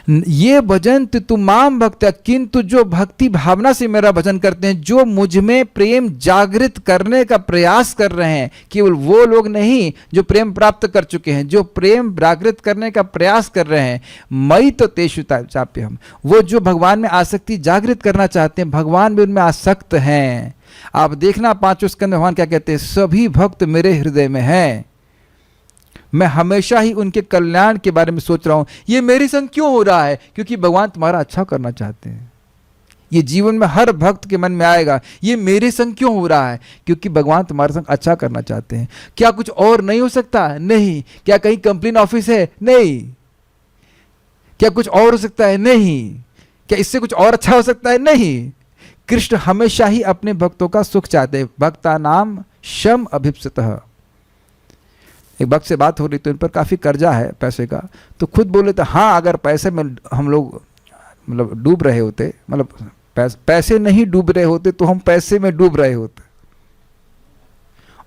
ये भजन तुमाम भक्त, किंतु जो भक्ति भावना से मेरा भजन करते हैं, जो मुझ में प्रेम जागृत करने का प्रयास कर रहे हैं, केवल वो लोग नहीं जो प्रेम प्राप्त कर चुके हैं, जो प्रेम जागृत करने का प्रयास कर रहे हैं. मई तो तेषु चाप्यहम्, वो जो भगवान में आसक्ति जागृत करना चाहते हैं, भगवान भी उनमें आसक्त हैं. आप देखना 5वें स्कंद में भगवान क्या कहते हैं, सभी भक्त मेरे हृदय में हैं, मैं हमेशा ही उनके कल्याण के बारे में सोच रहा हूं. ये मेरे संग क्यों हो रहा है? क्योंकि भगवान तुम्हारा अच्छा करना चाहते हैं. ये जीवन में हर भक्त के मन में आएगा, ये मेरे संग क्यों हो रहा है? क्योंकि भगवान तुम्हारे संग अच्छा करना चाहते हैं. क्या कुछ और नहीं हो सकता? नहीं. क्या कहीं कंप्लेन ऑफिस है? नहीं. क्या कुछ और हो सकता है? नहीं. क्या इससे कुछ और अच्छा हो सकता है? नहीं. कृष्ण हमेशा ही अपने भक्तों का सुख चाहते हैं. भक्ता नाम शम अभिप्सतः. एक भक्त से बात हो रही तो इन पर काफ़ी कर्जा है पैसे का, तो खुद बोले तो हाँ, अगर पैसे में हम लोग मतलब डूब रहे होते, मतलब पैसे नहीं डूब रहे होते तो हम पैसे में डूब रहे होते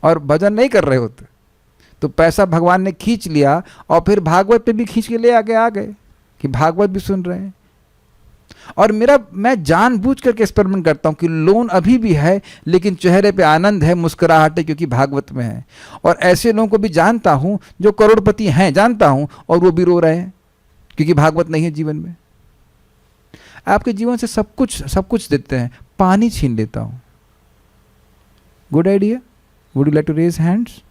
और भजन नहीं कर रहे होते. तो पैसा भगवान ने खींच लिया और फिर भागवत पे भी खींच के ले आ गए कि भागवत भी सुन रहे हैं. और मैं जानबूझ करके एक्सपेरिमेंट करता हूं कि लोन अभी भी है लेकिन चेहरे पे आनंद है, मुस्कुराहट है, क्योंकि भागवत में है. और ऐसे लोगों को भी जानता हूं जो करोड़पति हैं, जानता हूं, और वो भी रो रहे हैं क्योंकि भागवत नहीं है जीवन में. आपके जीवन से सब कुछ देते हैं, पानी छीन लेता हूं. Good idea. Would you like to raise hands?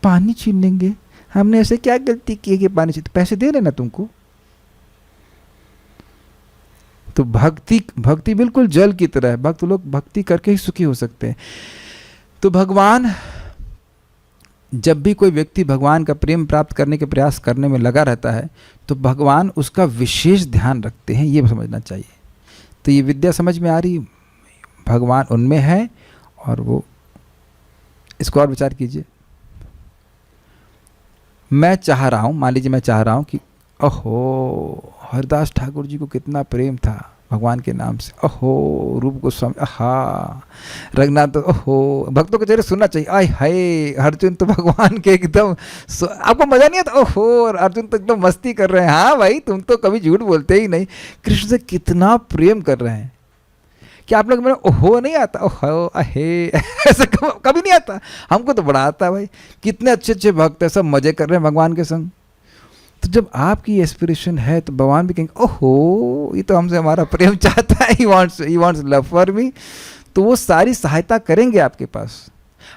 पानी छीन लेंगे? हमने ऐसे क्या गलती की है कि पानी छीन? पैसे दे रहे ना तुमको. तो भक्ति बिल्कुल जल की तरह है. भक्त लोग भक्ति करके ही सुखी हो सकते हैं. तो भगवान, जब भी कोई व्यक्ति भगवान का प्रेम प्राप्त करने के प्रयास करने में लगा रहता है तो भगवान उसका विशेष ध्यान रखते हैं, ये समझना चाहिए. तो ये विद्या समझ में आ रही, भगवान उनमें है और वो, इसको और विचार कीजिए. मैं चाह रहा हूँ, मान लीजिए मैं चाह रहा हूँ कि अहो हरदास ठाकुर जी को कितना प्रेम था भगवान के नाम से, अहो रूप गोस्वामी, आहा रघुनाथ, तो अहो भक्तों के चेहरे सुनना चाहिए, आय हाय अर्जुन तो भगवान के एकदम, आपको मजा नहीं आता? ओहो अर्जुन तो एकदम मस्ती कर रहे हैं. हाँ भाई, तुम तो कभी झूठ बोलते ही नहीं. कृष्ण से कितना प्रेम कर रहे हैं. क्या आप लोग मेरा ओहो नहीं आता? ओहो अहे ऐसा कभी नहीं आता. हमको तो बड़ा आता है भाई. कितने अच्छे अच्छे भक्त है, सब मजे कर रहे हैं भगवान के संग. तो जब आपकी एस्पिरेशन है तो भगवान भी कहेंगे ओहो ये तो हमसे हमारा प्रेम चाहता है, he wants love for me. तो वो सारी सहायता करेंगे आपके पास.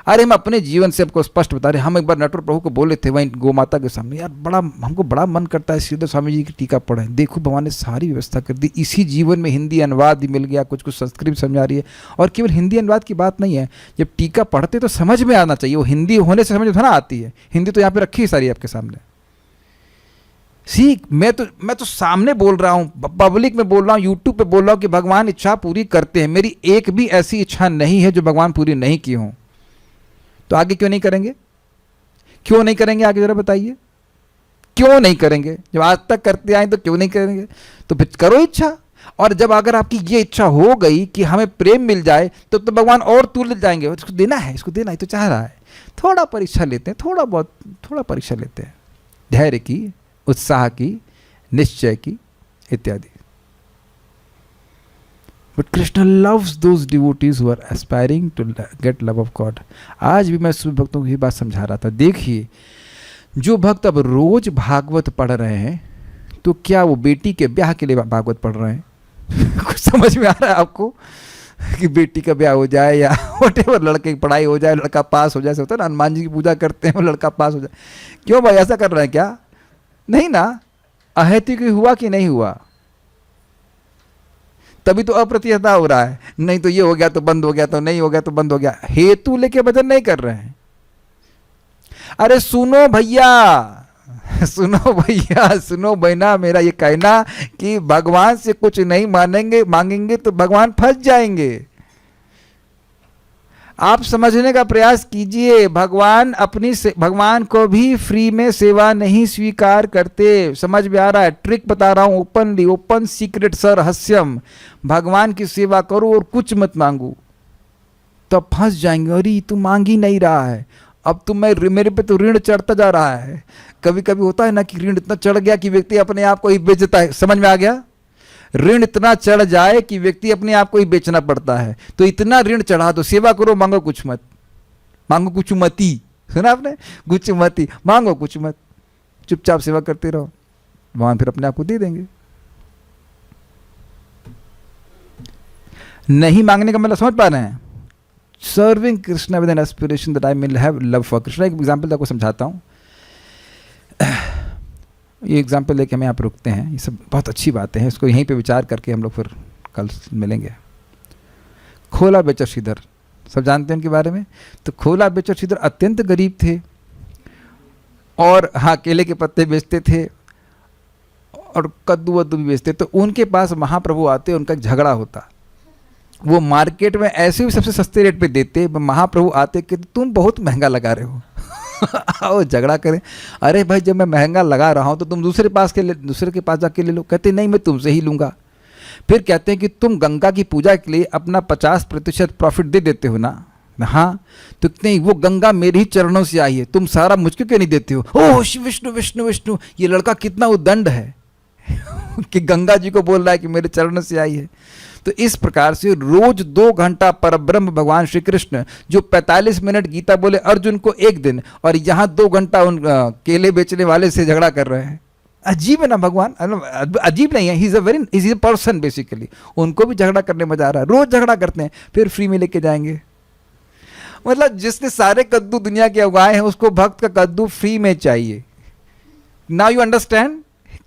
अरे हम अपने जीवन से आपको स्पष्ट बता रहे. हम एक बार नटवर प्रभु को बोले थे वहीं गौ माता के सामने, यार हमको बड़ा मन करता है श्रीधर स्वामी जी की टीका पढ़ें. देखो भगवान ने सारी व्यवस्था कर दी. इसी जीवन में हिंदी अनुवाद भी मिल गया, कुछ संस्कृत समझा रही है. और केवल हिंदी अनुवाद की बात नहीं है, जब टीका पढ़ते तो समझ में आना चाहिए. वो हिंदी होने से समझ थोड़ा आती है. हिंदी तो यहाँ पे रखी है सारी आपके सामने. मैं तो सामने बोल रहा हूँ, पब्लिक में बोल रहा हूँ, यूट्यूब पे बोल रहा हूँ कि भगवान इच्छा पूरी करते हैं. मेरी एक भी ऐसी इच्छा नहीं है जो भगवान पूरी नहीं की हो. तो आगे क्यों नहीं करेंगे? क्यों नहीं करेंगे आगे जरा बताइए. क्यों नहीं करेंगे? जब आज तक करते आए तो क्यों नहीं करेंगे? तो फिर करो इच्छा. और जब अगर आपकी ये इच्छा हो गई कि हमें प्रेम मिल जाए तो भगवान और तुल जाएंगे. इसको देना है, इसको देना है तो चाह रहा है. थोड़ा परीक्षा लेते हैं, थोड़ा परीक्षा लेते हैं, धैर्य की, उत्साह की, निश्चय की, इत्यादि. But Krishna loves those devotees who are aspiring to get love of God. आज भी मैं सब भक्तों को ये बात समझा रहा था. देखिए, जो भक्त अब रोज भागवत पढ़ रहे हैं तो क्या वो बेटी के ब्याह के लिए भागवत पढ़ रहे हैं? कुछ समझ में आ रहा है आपको कि बेटी का ब्याह हो जाए या व्हाटएवर, लड़के की पढ़ाई हो जाए, लड़का पास हो जाए. ऐसा होता है ना, हनुमान जी की पूजा करते हैं, वो लड़का पास हो जाए. क्यों भाई ऐसा कर रहे हैं क्या? नहीं ना. अहेतु की हुआ कि नहीं हुआ? तभी तो अप्रतिहता हो रहा है. नहीं तो ये हो गया तो बंद हो गया, तो नहीं हो गया तो बंद हो गया. हेतु लेके भजन नहीं कर रहे हैं. अरे सुनो भैया, सुनो बहना, मेरा ये कहना कि भगवान से कुछ नहीं मांगेंगे तो भगवान फंस जाएंगे. आप समझने का प्रयास कीजिए, भगवान को भी फ्री में सेवा नहीं स्वीकार करते। समझ में आ रहा है? ट्रिक बता रहा हूं, ओपनली, ओपन सीक्रेट सर रहस्यम। भगवान की सेवा करो और कुछ मत मांगो, तब फंस जाएंगे। अरे तू मांग ही नहीं रहा है, अब तुम मेरे पे तो ऋण चढ़ता जा रहा है। कभी कभी होता है ना कि ऋण इतना चढ़ गया कि व्यक्ति अपने आप को ही बेचता है। समझ में आ गया? ऋण इतना चढ़ जाए कि व्यक्ति अपने आप को ही बेचना पड़ता है। तो इतना ऋण चढ़ा दो, सेवा करो, मांगो कुछ मत, मांगो कुछ मती। सुना आपने? कुछ मती, मांगो कुछ मत, चुपचाप सेवा करते रहो, भगवान फिर अपने आप को दे देंगे। नहीं मांगने का मतलब समझ पा रहे हैं? Serving Krishna with N aspiration that I may have love for Krishna. एक एग्जाम्पल आपको समझाता हूँ। ये एग्जाम्पल लेके हम यहाँ पर रुकते हैं। ये सब बहुत अच्छी बातें हैं, इसको यहीं पे विचार करके हम लोग फिर कल मिलेंगे। खोला बेचर श्रीधर, सब जानते हैं उनके बारे में। तो खोला बेचर श्रीधर अत्यंत गरीब थे और हाँ केले के पत्ते बेचते थे और कद्दू वद्दू भी बेचते। तो उनके पास महाप्रभु आते, उनका झगड़ा होता। वो मार्केट में ऐसे भी सबसे सस्ते रेट पे देते, महाप्रभु आते कि तुम बहुत महंगा लगा रहे हो। आओ झगड़ा करें। अरे भाई जब मैं महंगा लगा रहा हूँ तो तुम दूसरे के पास जाके ले लो। कहते नहीं मैं तुमसे ही लूँगा। फिर कहते हैं कि तुम गंगा की पूजा के लिए अपना 50% प्रॉफिट दे देते हो ना। हाँ तो नहीं, वो गंगा मेरे ही चरणों से आई है, तुम सारा मुझको क्यों नहीं देते हो? ओह विष्णु विष्णु विष्णु, ये लड़का कितना उद्दंड है कि गंगा जी को बोल रहा है कि मेरे चरणों से आई है। तो इस प्रकार से रोज 2 घंटा परब्रह्म भगवान श्री कृष्ण, जो 45 मिनट गीता बोले अर्जुन को एक दिन, और यहाँ 2 घंटा उन केले बेचने वाले से झगड़ा कर रहे हैं। अजीब है ना भगवान? अजीब नहीं है, he is a person basically. उनको भी झगड़ा करने में मजा आ रहा है, रोज झगड़ा करते हैं, फिर फ्री में लेके जाएंगे। मतलब जिसने सारे कद्दू दुनिया के उगाए हैं उसको भक्त का कद्दू फ्री में चाहिए। Now you understand?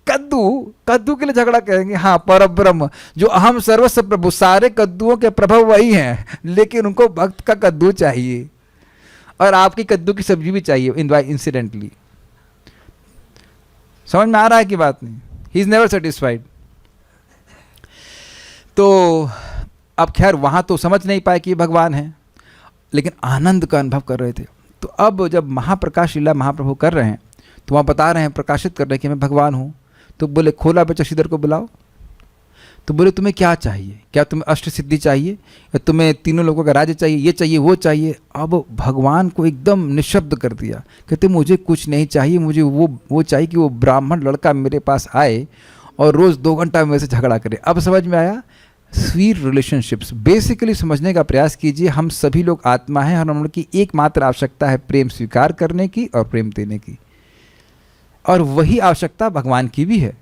कद्दू के लिए झगड़ा करेंगे। हाँ परब्रह्म जो अहम सर्वस्व प्रभु, सारे कद्दुओं के प्रभु वही हैं, लेकिन उनको भक्त का कद्दू चाहिए और आपकी कद्दू की सब्जी भी चाहिए इंसिडेंटली। समझ में आ रहा है कि बात नहीं? He is never satisfied. तो अब खैर वहां तो समझ नहीं पाए कि भगवान है, लेकिन आनंद का अनुभव कर रहे थे। तो अब जब महाप्रकाश लीला महाप्रभु कर रहे हैं तो वहाँ बता रहे हैं, प्रकाशित कर रहे हैं कि मैं भगवान हूँ। तो बोले खोला बेचर श्रीधर को बुलाओ। तो बोले तुम्हें क्या चाहिए? क्या तुम्हें अष्ट सिद्धि चाहिए या तुम्हें तीनों लोगों का राज्य चाहिए, ये चाहिए वो चाहिए? अब भगवान को एकदम निशब्द कर दिया। कहते मुझे कुछ नहीं चाहिए, मुझे वो चाहिए कि वो ब्राह्मण लड़का मेरे पास आए और रोज़ 2 घंटा मेरे से झगड़ा करे। अब समझ में आया? स्वीट रिलेशनशिप्स बेसिकली समझने का प्रयास कीजिए। हम सभी लोग आत्मा हैं और हम लोग की एकमात्र आवश्यकता है प्रेम स्वीकार करने की और प्रेम देने की, और वही आवश्यकता भगवान की भी है।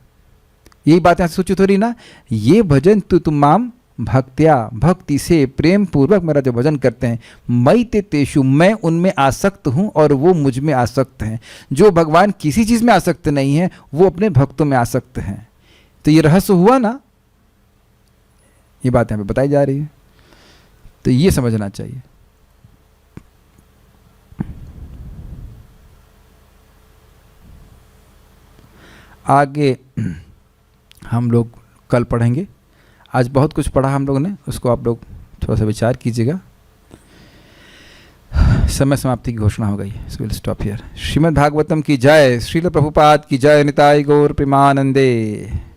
यही बात यहाँ सोची थोड़ी ना। ये भजन तुमाम भक्त्या, भक्ति से प्रेम पूर्वक मेरा जो भजन करते हैं, मई ते तेषु, मैं उनमें आसक्त हूँ और वो मुझ में आसक्त हैं। जो भगवान किसी चीज़ में आसक्त नहीं है वो अपने भक्तों में आसक्त हैं। तो ये रहस्य हुआ ना, ये बात यहाँ पे बताई जा रही है। तो ये समझना चाहिए। आगे हम लोग कल पढ़ेंगे। आज बहुत कुछ पढ़ा हम लोगों ने, उसको आप लोग थोड़ा सा विचार कीजिएगा। समय समाप्ति की घोषणा हो गई। So will stop here. Shrimad Bhagavatam की जय, श्रील प्रभुपाद की जय, निताई गौर प्रेमानंदे।